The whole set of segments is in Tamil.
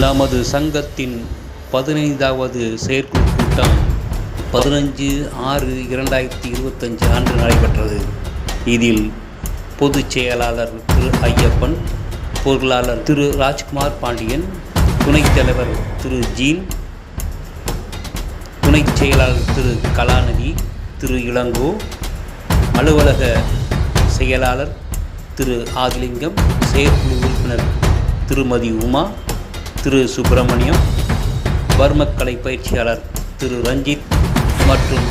நமது சங்கத்தின் 15வது செயற்குழு கூட்டம் 15/6/2025 அன்று நடைபெற்றது. இதில் பொதுச் செயலாளர் திரு ஐயப்பன், பொருளாளர் திரு ராஜ்குமார் பாண்டியன், துணைத் தலைவர் திரு ஜீன், துணைச் செயலாளர் திரு கலாநிதி திரு இளங்கோ, அலுவலக செயலாளர் திரு ஆதிலிங்கம், செயற்குழு உறுப்பினர் திருமதி உமா, திரு சுப்பிரமணியம், வர்மக்கலை பயிற்சியாளர் திரு ரஞ்சித் மற்றும்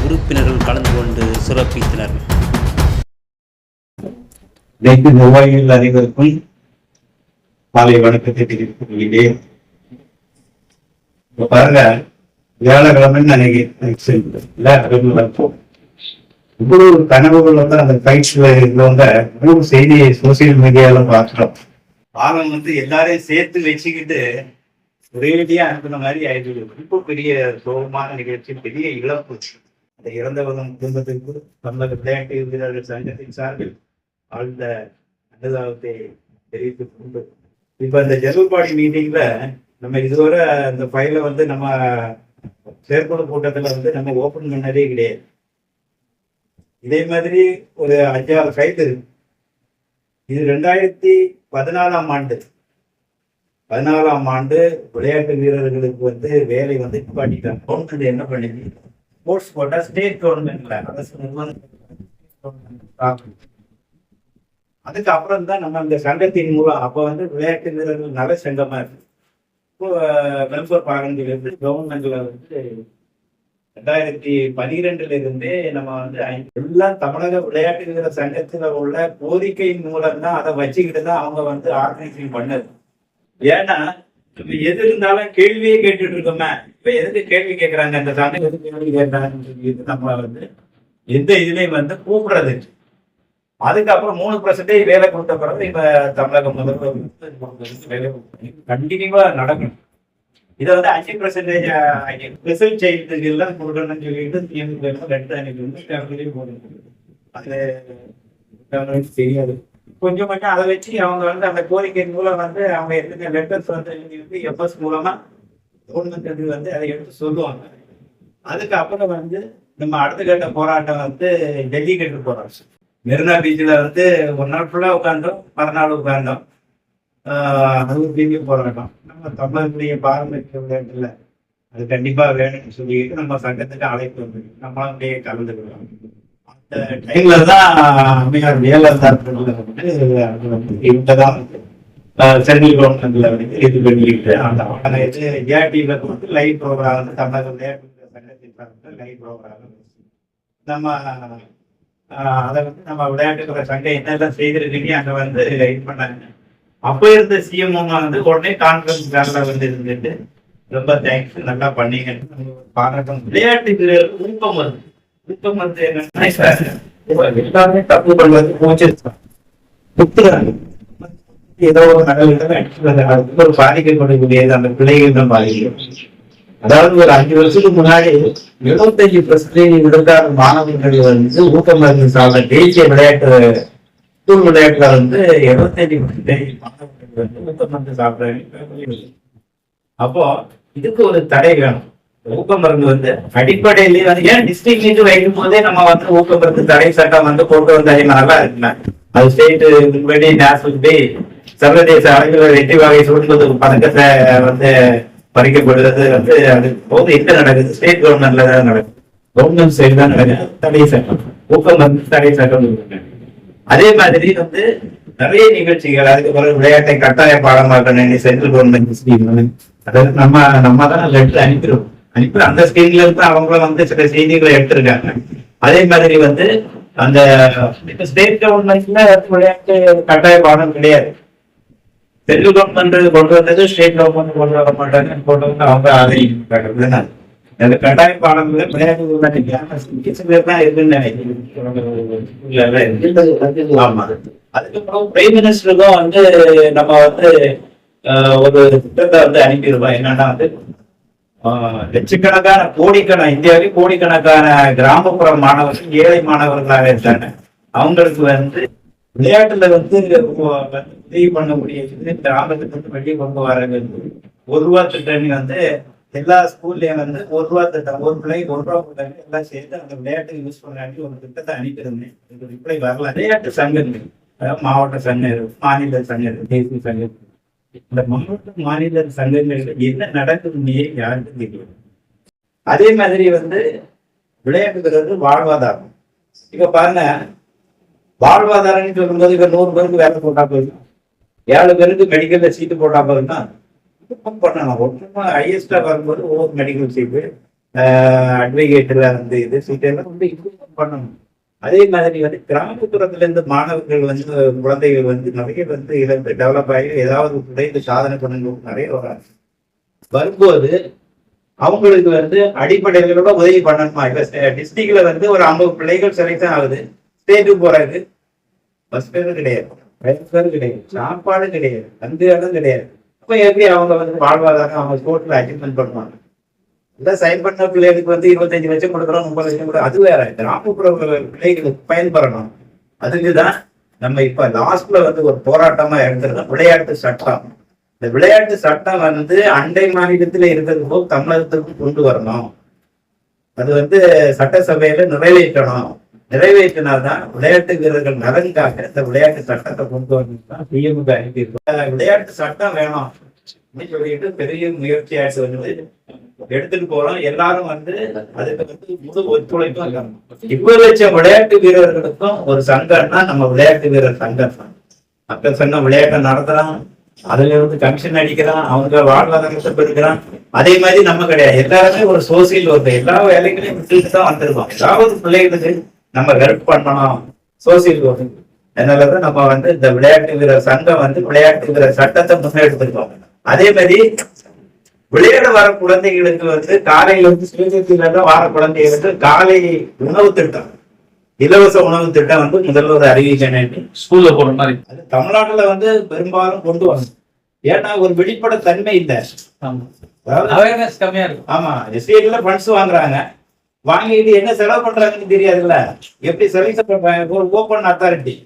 உறுப்பினர்கள் கலந்து கொண்டு சிறப்பித்தனர். நிர்வாகிகள் அனைவருக்கும் காலை வணக்கத்தை தெரிவித்துக் கொள்கிறேன். பாருங்க, வியாழக்கிழமை நினைக்கிறேன் இவ்வளவு ஒரு கனவுகள் வந்து அந்த பயிற்சியில இருக்கிறவங்க மூணு செய்தியை சோசியல் மீடியால பார்க்கிறோம். பாலம் வந்து எல்லாரையும் சேர்த்து வச்சுக்கிட்டு ஒரேடியா அனுப்பின மாதிரி ஆயிடுது. ரொம்ப பெரிய சோகமான நிகழ்ச்சி, பெரிய இழப்பு. அந்த இறந்தவர்கள் குடும்பத்திற்கு தமிழக விளையாட்டு வீரர்கள் சங்கத்தின் சார்பில் ஆழ்ந்த அனுதாபத்தை தெரிவித்துக் கொண்டு, இப்ப இந்த ஜெனரல் மீட்டிங்ல நம்ம இதுவரை அந்த ஃபைலை வந்து நம்ம செயற்குழு கூட்டத்துல வந்து நம்ம ஓபன் பண்ணதே கிடையாது. இதே மாதிரி ஒரு 5-6 ஃபைல் இருக்கு. இது 2014ஆம் ஆண்டு விளையாட்டு வீரர்களுக்கு வந்து வேலை வந்து நிப்பாட்டிட்டாங்க. கவர்மெண்ட் என்ன பண்ணுது, ஸ்போர்ட்ஸ் கோட்டா ஸ்டேட் கவர்மெண்ட்ல அரசு நிறுவனம். அதுக்கப்புறம் தான் நம்ம அந்த சங்கத்தின் மூலம் அப்ப வந்து விளையாட்டு வீரர்கள் நல சங்கமா இருக்கு. இப்போ மெம்பர் பாரம்பரிய கவர்மெண்ட்ல வந்து 2012 இருந்தே நம்ம வந்து எல்லாம் தமிழக விளையாட்டு வீரர் சங்கத்துல உள்ள கோரிக்கையின் மூலம் தான் அதை வச்சுக்கிட்டு தான் அவங்க வந்து ஆர்கனைசிங் பண்ணது. ஏன்னா இப்ப எது இருந்தாலும் கேள்வியே கேட்டுட்டு இருக்கோமே, இப்ப எதுக்கு கேள்வி கேட்கறாங்க, அந்த சங்கம் எதுக்கு கேள்வி கேட்கறாங்க, நம்ம வந்து எந்த இதுலயும் வந்து கூப்பிடுறது. அதுக்கப்புறம் 3% வேலை கொடுத்த பிறகு இப்ப தமிழக முதல்வர் வேலை கண்டினியூவா நடக்கணும். இதை வந்து 5% ஸ்பெஷல் சைல்டு எல்லாம் கொடுக்கணும்னு சொல்லிட்டு அது தெரியாது. கொஞ்சம் அதை வச்சு அவங்க வந்து அந்த கோரிக்கை மூலம் வந்து அவங்க எடுத்த லெட்டர்ஸ் வந்து எஃப்எஸ் மூலமா கவர்மெண்ட் வந்து அதை எடுத்து சொல்லுவாங்க. அதுக்கப்புறம் வந்து நம்ம அடுத்த கட்ட போராட்டம் வந்து டெல்லி கட்டு போராட்டம். மெரினா பீச்சில் வந்து ஒரு நாள் ஃபுல்லாக உட்காந்தோம், மறுநாள் உட்காந்தோம். அது ஒரு பெரிய போராட்டம். நம்ம தமிழர்களுடைய பாரம்பரிய விளையாட்டுல அது கண்டிப்பா வேணும்னு சொல்லிட்டு நம்ம சங்கத்துக்கு அழைப்பு வந்து நம்மளுடைய கலந்துக்கிறோம். அந்த டைம்ல தான் அம்மையார் வேலைதான் இவங்கதான் சென்ட்ரல் கவர்மெண்ட்ல வந்து இது பண்ணிக்கிட்டு அந்த இது ஏடிவில வந்து லைவ் ப்ரோக்ராம் வந்து தமிழக விளையாட்டு சங்கத்தின் சார்பில் லைவ் ப்ரோக்ராம் நம்ம அதை வந்து நம்ம விளையாட்டுக்கிற சங்கம் என்னெல்லாம் செய்திருக்கீங்க அங்க வந்து இது பண்ணாங்க. அப்ப இருந்த சிஎம் வந்து உடனே கான்ஃபரன்ஸ் காலில் வந்து இருந்துட்டு ரொம்ப தேங்க்ஸ், நல்லா பண்ணீங்க பாராட்டம். விளையாட்டு வீரர்கள் ஊக்கம் வந்து என்னன்னா எல்லாமே தப்பு பண்ணுவது ஏதோ ஒரு நடவடிக்கை ஒரு பாதிக்கப்படக்கூடியது அந்த பிள்ளைகள் தான் பாதிக்கும். அதாவது ஒரு 5 வருஷத்துக்கு முன்னாடி 75% விழுக்காடு மாணவர்கள் வந்து ஊக்க மருந்து சார்ந்த தேசிய விளையாட்டு ஸ்கூல் விளையாட்டுல வந்து 75% மாணவர்கள் வந்து ஊக்க மருந்து சாப்பிடுறாங்க. அப்போ இதுக்கு ஒரு தடை வேணும். ஊக்க மருந்து வந்து அடிப்படையிலேயே வந்து ஏன் டிஸ்ட்ரிக்ட் வைக்கும் போதே நம்ம வந்து ஊக்க மருந்து தடை சட்டம் வந்து கொண்டு வந்த நல்லா இருக்குல்ல. அது ஸ்டேட் முன்படி நேஷனல் டே சர்வதேச அளவில் வெற்றி வகை சுடுவது பதக்கத்தை வந்து பறிக்கப்படுறது வந்து அது போது எங்க நடக்குது, ஸ்டேட் கவர்மெண்ட்ல தான் நடக்குது, கவர்மெண்ட் சைடு தான் நடக்குது. தடை சட்டம், ஊக்க மருந்து தடை சட்டம். அதே மாதிரி வந்து நிறைய நிகழ்ச்சிகள், அதுக்கு பிறகு விளையாட்டை கட்டாய பாடமாக்கணும் சென்ட்ரல் கவர்மெண்ட் ஸ்கீம். அதாவது நம்ம தான் லெட்டர் அனுப்பி அந்த ஸ்கீம்ல இருந்து அவங்களும் வந்து சில செய்திகளை எடுத்திருக்காங்க. அதே மாதிரி வந்து அந்த ஸ்டேட் கவர்மெண்ட்ல விளையாட்டு கட்டாய பாடம் கிடையாது. சென்ட்ரல் கவர்மெண்ட் கொண்டு வந்தது, ஸ்டேட் கவர்மெண்ட் கொண்டு வர மாட்டாங்க, கொண்டு வந்து அவங்க ஆதரிக்கிறாங்க. அந்த கட்டாய பாடங்கள் விளையாட்டு தான் இருக்குன்னு நினைக்கிறேன். ஆமா, அதுக்கப்புறம் பிரைம் மினிஸ்டருக்கும் வந்து நம்ம வந்து ஒரு திட்டத்தை வந்து அனுப்பிடுவோம். என்னன்னா வந்து லட்சக்கணக்கான இந்தியாவிலே கோடிக்கணக்கான கிராமப்புற மாணவர்கள், ஏழை மாணவர்களாக இருக்காங்க. அவங்களுக்கு வந்து விளையாட்டுல வந்து உதவி பண்ண முடியாது. கிராமத்துக்கு வந்து வெளியே கொண்டு வர வேண்டும். 1 ரூபா திட்டம் வந்து எல்லா ஸ்கூல்லயும் வந்து 1 ரூபா திட்டம், ஒரு பிள்ளைக்கு 1 ரூபா கொடுத்தாங்க, எல்லாம் சேர்த்து அந்த விளையாட்டுக்கு யூஸ் பண்ணாட்டி ஒரு திட்டத்தை அனுப்பியிருந்தேன். ரிப்ளை வரல. விளையாட்டு சங்கங்கள், அதாவது மாவட்ட சங்கம், மாநில சங்கம், தேசிய சங்கம், இந்த மாவட்ட மாநில சங்கங்கள்ல என்ன நடக்குதுன்னே யாருக்கும் தெரியும். அதே மாதிரி வந்து விளையாட்டுங்கிறது வாழ்வாதாரம். இப்ப பாருங்க, வாழ்வாதாரம்னு சொல்லும்போது இப்ப 100 பேருக்கு வேலை போட்டா போதும், 7 பேருக்கு மெடிக்கல்ல சீட்டு போட்டா போதும் தான் பண்ணணும். ஒன்றுமா ஹையஸ்டா வரும்போது ஒவ்வொரு மெடிக்கல் சீட்டு, அட்வொகேட்ல வந்து இது சீட்டு எல்லாம் வந்து இம்ப்ரூவ் பண்ணணும். அதே மாதிரி வந்து கிராமப்புறத்துல இருந்து மாணவர்கள் வந்து குழந்தைகள் வந்து நிறைய வந்து இதில் டெவலப் ஆகி ஏதாவது துறையில் சாதனை பண்ணணும் நிறைய வராங்க. வரும்போது அவங்களுக்கு வந்து அடிப்படைகளோட உதவி பண்ணணுமா? இப்ப டிஸ்ட்ரிக்ட்ல வந்து ஒரு 50 பிள்ளைகள் செலக்ஷன் ஆகுது, ஸ்டேட்டுக்கு போறாரு, பஸ் பேரும் கிடையாது, பேரும் கிடையாது, சாப்பாடு கிடையாது, அந்த இடம் கிடையாது. அப்ப எப்படி அவங்க வந்து வாழ்வாதாரம் அவங்க ஸ்போர்ட்ல அச்சீவ்மெண்ட் பண்ணுவாங்க? இந்த சைன் பண்ண பிள்ளைகளுக்கு வந்து 25 லட்சம் கொடுக்குறோம், 30 லட்சம் கொடுக்குறோம், அது வேற. கிராமப்புற பிள்ளைகளுக்கு பயன்பெறணும். அதுக்குதான் நம்ம இப்ப லாஸ்ட்ல வந்து ஒரு போராட்டமா எடுத்துருக்கோம், விளையாட்டு சட்டம். இந்த விளையாட்டு சட்டம் வந்து அண்டை மாநிலத்துல இருக்கிறது போல் தமிழகத்துக்கு கொண்டு வரணும். அது வந்து சட்டசபையில நிறைவேற்றணும். நிறைவேற்றினால்தான் விளையாட்டு வீரர்கள் நலனுக்காக இந்த விளையாட்டு சட்டத்தை கொண்டு வரணும். பிஎம்க்கு அனுப்பியிருக்கோம். விளையாட்டு சட்டம் வேணும் அப்படின்னு சொல்லிட்டு பெரிய முயற்சியாச்சு வந்து எடுத்துட்டு போறோம். எல்லாரும் வந்து அதுக்கு வந்து முழு ஒத்துழைப்பும் இருக்காங்க. 20 லட்சம் விளையாட்டு வீரர்களுக்கும் ஒரு சங்கம்னா நம்ம விளையாட்டு வீரர் சங்கம் தான். மக்கள் சங்கம் விளையாட்டை நடத்துறான், அதுல இருந்து கமிஷன் அடிக்கிறான், அவங்க வாழ்வாதாரத்தை பெருக்கிறான். அதே மாதிரி நம்ம கிடையாது, எல்லாருமே ஒரு சோசியல் ஒர்க், எல்லா வேலைகளையும் விட்டுட்டு தான் வந்திருக்கோம். ஏதாவது பிள்ளைகளுக்கு நம்ம ஹெல்ப் பண்ணணும், சோசியல் ஒர்க். அதனாலதான் நம்ம வந்து இந்த விளையாட்டு வீரர் சங்கம் வந்து விளையாட்டு வீரர் சட்டத்தை முன்னெடுத்திருக்கோம். அதே மாதிரி விளையாட வர குழந்தைகளுக்கு வந்து காலையில இருந்து சுயேட்சையில வர குழந்தைகளுக்கு காலை உணவு திட்டம், இலவச உணவு திட்டம் வந்து முதல்வர் அறிவிக்கணும், ஸ்கூல்ல போற மாதிரி. அது தமிழ்நாட்டுல வந்து பெரும்பாலும் கொண்டு வரணும். ஏன்னா ஒரு வெளிப்பட தன்மை இல்லை, அவேர்னஸ் கம்மியா இருக்கும். ஆமா, எஸ்டேட்ல ஃபண்ட்ஸ் வாங்குறாங்க, வாங்கிட்டு என்ன செலவு பண்றாங்கன்னு தெரியாதுல்ல. எப்படி செலக்ட் பண்றாங்க, ஒரு ஓப்பன் அத்தாரிட்டி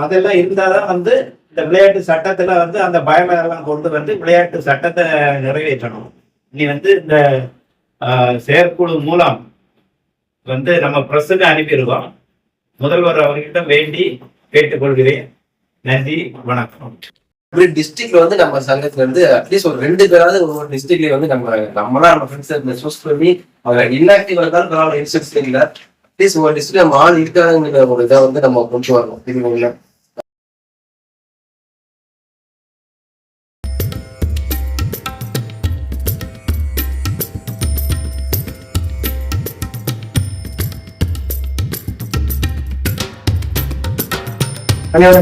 அதெல்லாம் இருந்தாதான் வந்து இந்த விளையாட்டு சட்டத்துல வந்து அந்த பயமெல்லாம் கொண்டு வந்து விளையாட்டு சட்டத்தை நிறைவேற்றணும். இனி வந்து இந்த செயற்குழு மூலம் வந்து நம்ம பிரஸுக்கு அனுப்பியிருக்கோம். முதல்வர் அவர்கிட்ட வேண்டி கேட்டுக்கொள்கிறேன். நன்றி, வணக்கம். டிஸ்ட்ரிக்ட்ல வந்து நம்ம சங்கத்துல இருந்து அட்லீஸ்ட் ஒரு 2 பேராவது ஒவ்வொரு டிஸ்ட்ரிக்ட்லயே வந்து நம்மளாம் நம்ம ஃப்ரெண்ட்ஸ் சூஸ் பண்ணி அவங்க இன்ஆக்டிவ் இருந்தாலும் பரவாயில்ல, இன்சூரன்ஸ் தெரியல, அட்லீஸ்ட் ஒரு டிஸ்ட்ரிக்ட் நம்ம ஆள் இருக்காதுங்கிற ஒரு இதை வந்து நம்ம கொண்டு வரணும். இது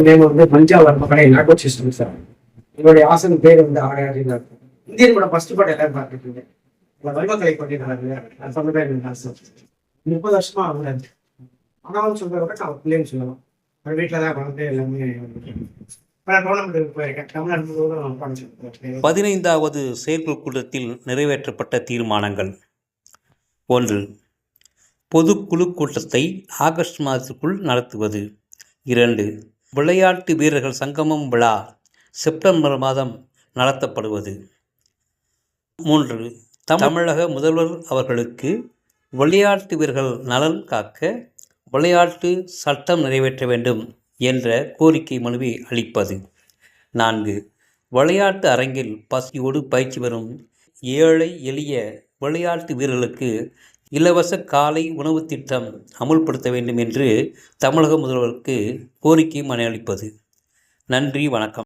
நேம் வந்து மஞ்சாவர் மகனை நாகோட் சிஸ்டம் சார். என்னுடைய ஆசன் பேர் வந்து ஆராய்ச்சியில் இருக்கும். இந்தியன் படம் ஃபர்ஸ்ட் படம் எல்லாரும் பார்த்துருக்கீங்க. வல்வக்கலை பண்ணிருக்காங்க. நான் சொன்ன பேர் ஆசன். 30 வருஷமா அவங்க ஆனாலும் சொல்றத விட நான் பிள்ளைன்னு சொல்லலாம். அவங்க வீட்டில் தான் குழந்தை எல்லாமே டோர்னமெண்ட் போயிருக்கேன். தமிழ்நாடு முழுவதும் படிச்சிருக்கேன். 15வது செயற்குழு கூட்டத்தில் நிறைவேற்றப்பட்ட தீர்மானங்கள். 1. பொதுக்குழு கூட்டத்தை ஆகஸ்ட் மாதத்திற்குள் நடத்துவது. 2. விளையாட்டு வீரர்கள் சங்கமம் விழா செப்டம்பர் மாதம் நடத்தப்படுவது. 3. தமிழக முதல்வர் அவர்களுக்கு விளையாட்டு வீரர்கள் நலன் காக்க விளையாட்டு சட்டம் நிறைவேற்ற வேண்டும் என்ற கோரிக்கை மனுவை அளிப்பது. 4. விளையாட்டு அரங்கில் பசியோடு பயிற்சி பெறும் ஏழை எளிய விளையாட்டு வீரர்களுக்கு இலவச காலை உணவு திட்டம் அமுல்படுத்த வேண்டும் என்று தமிழக முதல்வருக்கு கோரிக்கை மனு அளிப்பது. நன்றி, வணக்கம்.